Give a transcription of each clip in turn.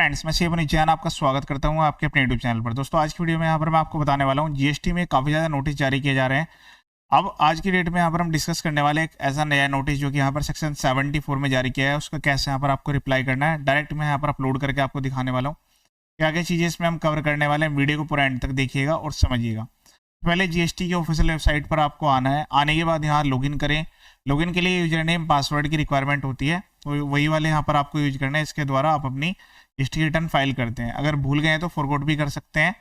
Friends, मैं शिव जैन आपका स्वागत करता हूं आपके अपने यूट्यूब चैनल पर। दोस्तों, आज की वीडियो में यहाँ पर मैं आपको बताने वाला हूं जीएसटी में काफ़ी ज़्यादा नोटिस जारी किए जा रहे हैं। अब आज की डेट में यहाँ पर हम डिस्कस करने वाले एक ऐसा नया नोटिस जो कि यहाँ पर सेक्शन 74 में जारी किया है, उसका कैसे यहाँ पर आपको रिप्लाई करना है डायरेक्ट मैं यहाँ पर अपलोड करके आपको दिखाने वाला हूँ। क्या क्या चीज़ें इसमें हम कवर करने वाले हैं, वीडियो को पूरा एंड तक देखिएगा और समझिएगा। पहले जीएसटी की ऑफिशियल वेबसाइट पर आपको आना है। आने के बाद यहाँ लॉगिन करें। लॉगिन के लिए यूजर नेम पासवर्ड की रिक्वायरमेंट होती है, तो वही वाले यहाँ पर आपको यूज करना है। इसके द्वारा आप अपनी जीएसटी रिटर्न फाइल करते हैं। अगर भूल गए हैं तो फॉरगॉट भी कर सकते हैं।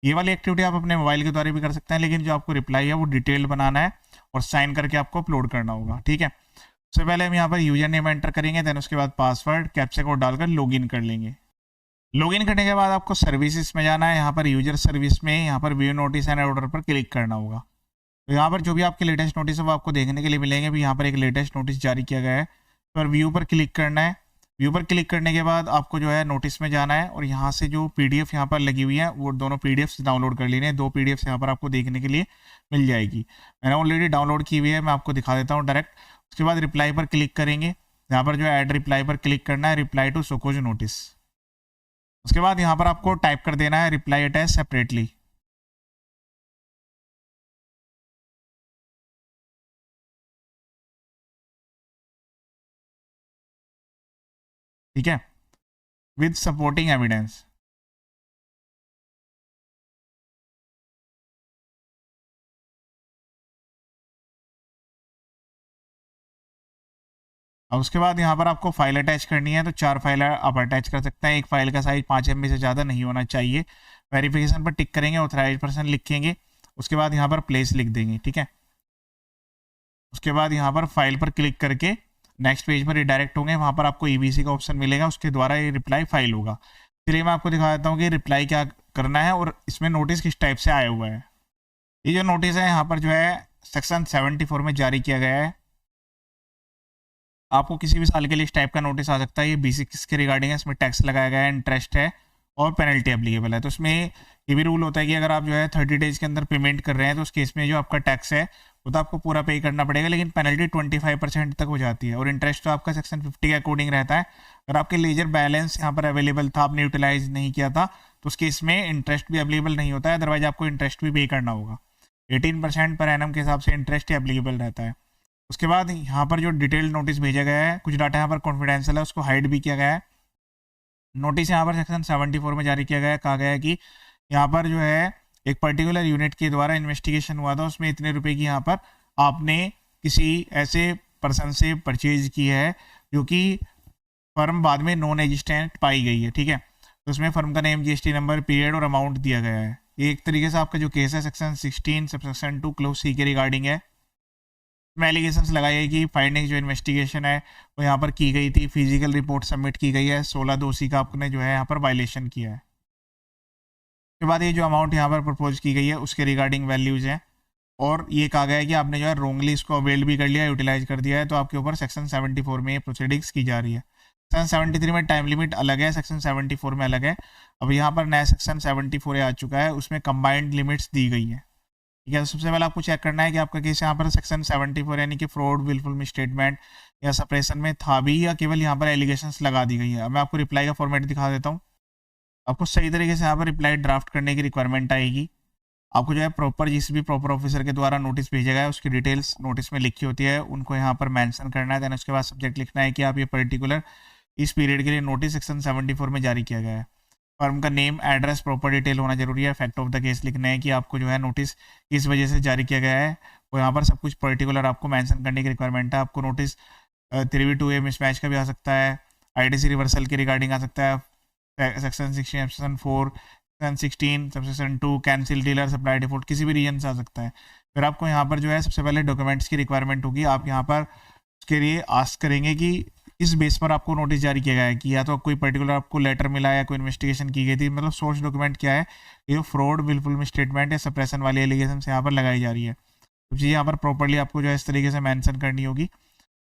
ये वाली एक्टिविटी आप अपने मोबाइल के द्वारा भी कर सकते हैं, लेकिन जो आपको रिप्लाई है वो डिटेल्ड बनाना है और साइन करके आपको अपलोड करना होगा। ठीक है, सबसे पहले हम यहाँ पर यूजर नेम एंटर करेंगे, देन उसके बाद पासवर्ड कैप्चा कोड डालकर लॉगिन कर लेंगे। लॉगिन करने के बाद आपको सर्विसेज में जाना है। यहाँ पर यूजर सर्विस में यहाँ पर व्यू नोटिस एंड ऑर्डर पर क्लिक करना होगा। तो यहाँ पर जो भी आपके लेटेस्ट नोटिस है वो आपको देखने के लिए मिलेंगे। भी यहाँ पर एक लेटेस्ट नोटिस जारी किया गया है, पर व्यू पर क्लिक करना है। व्यू पर क्लिक करने के बाद आपको जो है नोटिस में जाना है और यहाँ से जो पीडीएफ यहाँ पर लगी हुई है वो दोनों पीडीएफ्स डाउनलोड कर लेने हैं। 2 पीडीएफ्स यहाँ पर आपको देखने के लिए मिल जाएगी। मैंने ऑलरेडी डाउनलोड की हुई है, मैं आपको दिखा देता हूँ डायरेक्ट। उसके बाद रिप्लाई पर क्लिक करेंगे। यहाँ पर जो है ऐड रिप्लाई पर क्लिक करना है, रिप्लाई टू सोकोज नोटिस। उसके बाद यहाँ पर आपको टाइप कर देना है रिप्लाई अटैच सेपरेटली। ठीक है, विद सपोर्टिंग एविडेंस। अब उसके बाद यहाँ पर आपको फाइल अटैच करनी है, तो 4 फाइल आप अटैच कर सकते हैं। एक फाइल का साइज 5 MB से ज़्यादा नहीं होना चाहिए। वेरिफिकेशन पर टिक करेंगे, ऑथराइज पर्सन लिखेंगे। उसके बाद यहाँ पर प्लेस लिख देंगे। ठीक है, उसके बाद यहाँ पर फाइल पर क्लिक करके नेक्स्ट पेज पर रिडायरेक्ट होंगे। वहाँ पर आपको ईबीसी का ऑप्शन मिलेगा, उसके द्वारा ये रिप्लाई फाइल होगा। चलिए मैं आपको दिखा देता हूँ कि रिप्लाई क्या करना है और इसमें नोटिस किस टाइप से आया हुआ है। ये जो नोटिस है यहाँ पर जो है सेक्शन 74 में जारी किया गया है। आपको किसी भी साल के लिए इस टाइप का नोटिस आ सकता है। ये B6 के रिगार्डिंग है, इसमें टैक्स लगाया गया है, इंटरेस्ट है और पेनल्टी एप्लीकेबल है। तो इसमें ये भी रूल होता है कि अगर आप जो है 30 डेज के अंदर पेमेंट कर रहे हैं तो उस केस में जो आपका टैक्स है वो तो आपको पूरा पे करना पड़ेगा, लेकिन पेनल्टी 25% तक हो जाती है और इंटरेस्ट तो आपका सेक्शन 50 के अकॉर्डिंग रहता है। अगर आपके लेजर बैलेंस यहाँ पर अवेलेबल था, आपने यूटिलाइज नहीं किया था, तो उस केस में इंटरेस्ट भी अवेलेबल नहीं होता है, अदरवाइज आपको इंटरेस्ट भी पे करना होगा। 18% पर एनम के हिसाब से इंटरेस्ट ही अवेलेबल रहता है। उसके बाद यहाँ पर जो डिटेल नोटिस भेजा गया है, कुछ डाटा यहाँ पर कॉन्फिडेंशियल है, उसको हाइड भी किया गया है। नोटिस यहाँ पर सेक्शन 74 में जारी किया गया है। कहा गया है कि यहाँ पर जो है एक पर्टिकुलर यूनिट के द्वारा इन्वेस्टिगेशन हुआ था, उसमें इतने रुपए की यहाँ पर आपने किसी ऐसे पर्सन से परचेज की है जो कि फर्म बाद में नॉन एग्जिस्टेंट पाई गई है। ठीक है, तो उसमें फर्म का नेम, जीएसटी नंबर, पीरियड और अमाउंट दिया गया है। ये एक तरीके से आपका जो केस है सेक्शन 16 सबसेक्शन 2 क्लोज C के रिगार्डिंग है। में एलिगेशंस लगाई है कि फाइंडिंग जो इन्वेस्टिगेशन है वो यहाँ पर की गई थी, फिजिकल रिपोर्ट सबमिट की गई है, 16/2C का आपने जो है यहाँ पर वायलेशन किया है। उसके बाद ये जो अमाउंट यहाँ पर प्रपोज की गई है उसके रिगार्डिंग वैल्यूज हैं और ये कहा गया है कि आपने जो है रोंगली इसको अवेल भी कर लिया, यूटिलाइज कर दिया है, तो आपके ऊपर सेक्शन 74 में ये प्रोसीडिंग्स की जा रही है। सेक्शन 73 में टाइम लिमिट अलग है, सेक्शन 74 में अलग है। अब यहाँ पर नया सेक्शन 74 आ चुका है, उसमें कंबाइंड लिमिट्स दी गई है। ठीक है, सबसे पहले आपको चेक करना है कि आपका केस यहाँ पर सेक्शन 74 यानी कि फ्रॉड, विलफुल मिसस्टेटमेंट या सप्रेशन में था भी या केवल यहाँ पर एलिगेशंस लगा दी गई है। अब मैं आपको रिप्लाई का फॉर्मेट दिखा देता हूँ। आपको सही तरीके से यहाँ पर रिप्लाई ड्राफ्ट करने की रिक्वायरमेंट आएगी। आपको जो है प्रॉपर जिस भी प्रॉपर ऑफिसर के द्वारा नोटिस भेजा गया है उसकी डिटेल्स नोटिस में लिखी होती है, उनको यहाँ पर मेंशन करना है। देन उसके बाद सब्जेक्ट लिखना है कि आप ये पर्टिकुलर इस पीरियड के लिए नोटिस सेक्शन 74 में जारी किया गया है। फर्म का नेम, एड्रेस, प्रॉपर डिटेल होना जरूरी है। फैक्ट ऑफ द केस लिखना है कि आपको जो है नोटिस किस वजह से जारी किया गया है, वो यहाँ पर सब कुछ पर्टिकुलर आपको मेंशन करने की रिक्वायरमेंट है। आपको नोटिस 3V2A मिसमैच का भी आ सकता है, IDC रिवर्सल के रिगार्डिंग आ सकता है, section 16, section 4, section 16, section 2, cancel dealer, supply default, किसी भी रीजन से आ सकता है। फिर आपको यहाँ पर जो है सबसे पहले डॉक्यूमेंट्स की रिक्वायरमेंट होगी। आप यहाँ पर उसके लिए आस्क करेंगे कि इस बेस पर आपको नोटिस जारी किया गया है कि या तो कोई पर्टिकुलर आपको लेटर मिला या कोई इन्वेस्टिगेशन की गई थी, मतलब सोर्स डॉक्यूमेंट क्या है, ये फ्रॉड, विलफुल मिसस्टेटमेंट या सप्रेशन वाली एलिगेशन यहाँ पर लगाई जा रही है। तो चीज़ें यहाँ पर प्रॉपरली आपको जो है इस तरीके से मेंशन करनी होगी।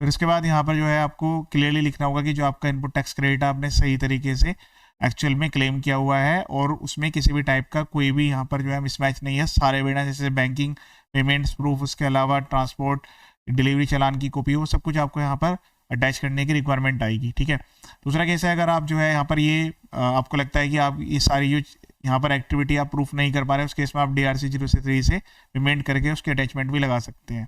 फिर उसके बाद यहाँ पर जो है आपको क्लियरली लिखना होगा कि जो आपका इनपुट टैक्स क्रेडिट है आपने सही तरीके से एक्चुअल में क्लेम किया हुआ है और उसमें किसी भी टाइप का कोई भी यहाँ पर जो है मिसमैच नहीं है। सारे एविडेंस जैसे बैंकिंग, पेमेंट्स प्रूफ, उसके अलावा ट्रांसपोर्ट, डिलीवरी चालान की कॉपी, वो सब कुछ आपको यहाँ पर अटैच करने की रिक्वायरमेंट आएगी। ठीक है, दूसरा केस है अगर आप जो है यहाँ पर ये आपको लगता है कि आप ये सारी जो यहाँ पर एक्टिविटी आप प्रूफ नहीं कर पा रहे, उस केस में आप DRC 003 से पेमेंट करके उसके अटैचमेंट भी लगा सकते हैं।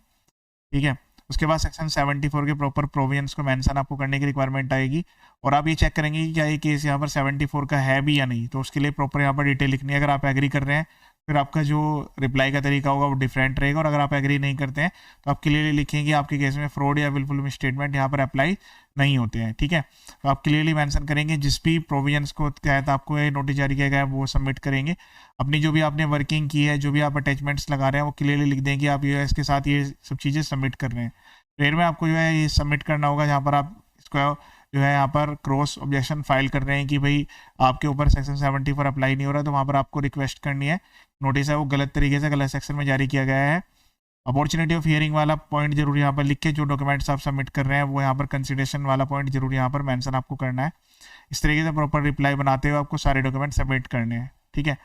ठीक है, उसके बाद सेक्शन 74 के प्रॉपर प्रोविजंस को मेंशन आपको करने की रिक्वायरमेंट आएगी, और आप ये चेक करेंगे कि क्या ये केस यहाँ पर 74 का है भी या नहीं, तो उसके लिए प्रॉपर यहाँ पर डिटेल लिखनी है। अगर आप एग्री कर रहे हैं फिर आपका जो रिप्लाई का तरीका होगा वो डिफरेंट रहेगा, और अगर आप एग्री नहीं करते हैं तो आप क्लियरली लिखेंगे कि आपके केस में फ्रॉड या विलफुल मिसस्टेटमेंट यहाँ पर अप्लाई नहीं होते हैं। ठीक है, तो आप क्लियरली मेंशन करेंगे जिस भी प्रोविजंस को तहत आपको ये नोटिस जारी किया गया है वो सबमिट करेंगे। अपनी जो भी आपने वर्किंग की है, जो भी आप अटैचमेंट्स लगा रहे हैं वो क्लियरली लिख दें कि आप ये इसके साथ ये सब चीज़ें सबमिट कर रहे हैं। फिर में आपको जो है ये सबमिट करना होगा जहाँ पर आप इसको जो है यहाँ पर क्रॉस ऑब्जेक्शन फाइल कर रहे हैं कि भाई आपके ऊपर सेक्शन 74 अप्लाई नहीं हो रहा, तो वहाँ पर आपको रिक्वेस्ट करनी है, नोटिस है वो गलत तरीके से गलत सेक्शन में जारी किया गया है। अपॉर्चुनिटी ऑफ हियरिंग वाला पॉइंट जरूर यहाँ पर लिख के जो डॉक्यूमेंट्स आप सबमिट कर रहे हैं वो यहाँ पर कंसिडरेशन वाला पॉइंट जरूर यहाँ पर मेंशन आपको करना है। इस तरीके से प्रॉपर रिप्लाई बनाते हुए आपको सारे डॉक्यूमेंट सबमिट करने हैं। ठीक है,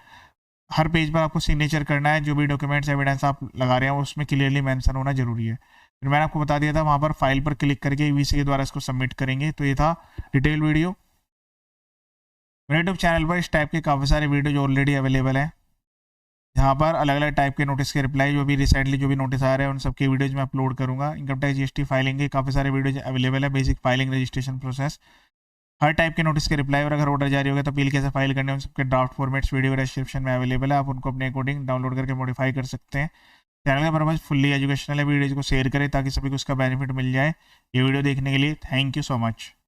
हर पेज पर आपको सिग्नेचर करना है, जो भी डॉक्यूमेंट्स एविडेंस आप लगा रहे हैं उसमें क्लियरली मेंशन होना जरूरी है। फिर मैंने आपको बता दिया था वहाँ पर फाइल पर क्लिक करके EVC के द्वारा इसको सबमिट करेंगे। तो ये था डिटेल वीडियो। मेरे यूट्यूब चैनल पर इस टाइप के काफ़ी सारे वीडियो जो ऑलरेडी अवेलेबल है, यहाँ पर अलग अलग टाइप के नोटिस के रिप्लाई जो भी रिसेंटली जो भी नोटिस आ रहे हैं उन सबके वीडियोज मैं अपलोड करूँगा। इनकम टैक्स GST फाइलिंग के काफ़ी सारे वीडियोज अवेलेबल है, बेसिक फाइलिंग रजिस्ट्रेशन प्रोसेस, हर टाइप के नोटिस के रिप्लाई, और अगर ऑर्डर जारी हो गया तो अपील कैसे फाइल करने हैं उन सबके ड्राफ्ट फॉर्मेट्स वीडियो डिस्क्रिप्शन में अवेलेबल है, आप उनको अपने अकॉर्डिंग डाउनलोड करके मॉडिफाई कर सकते हैं। चैनल का पर्पज फुल्ली एजुकेशनल है, वीडियोज को शेयर करें ताकि सभी को उसका बेनिफिट मिल जाए। ये वीडियो देखने के लिए थैंक यू सो मच।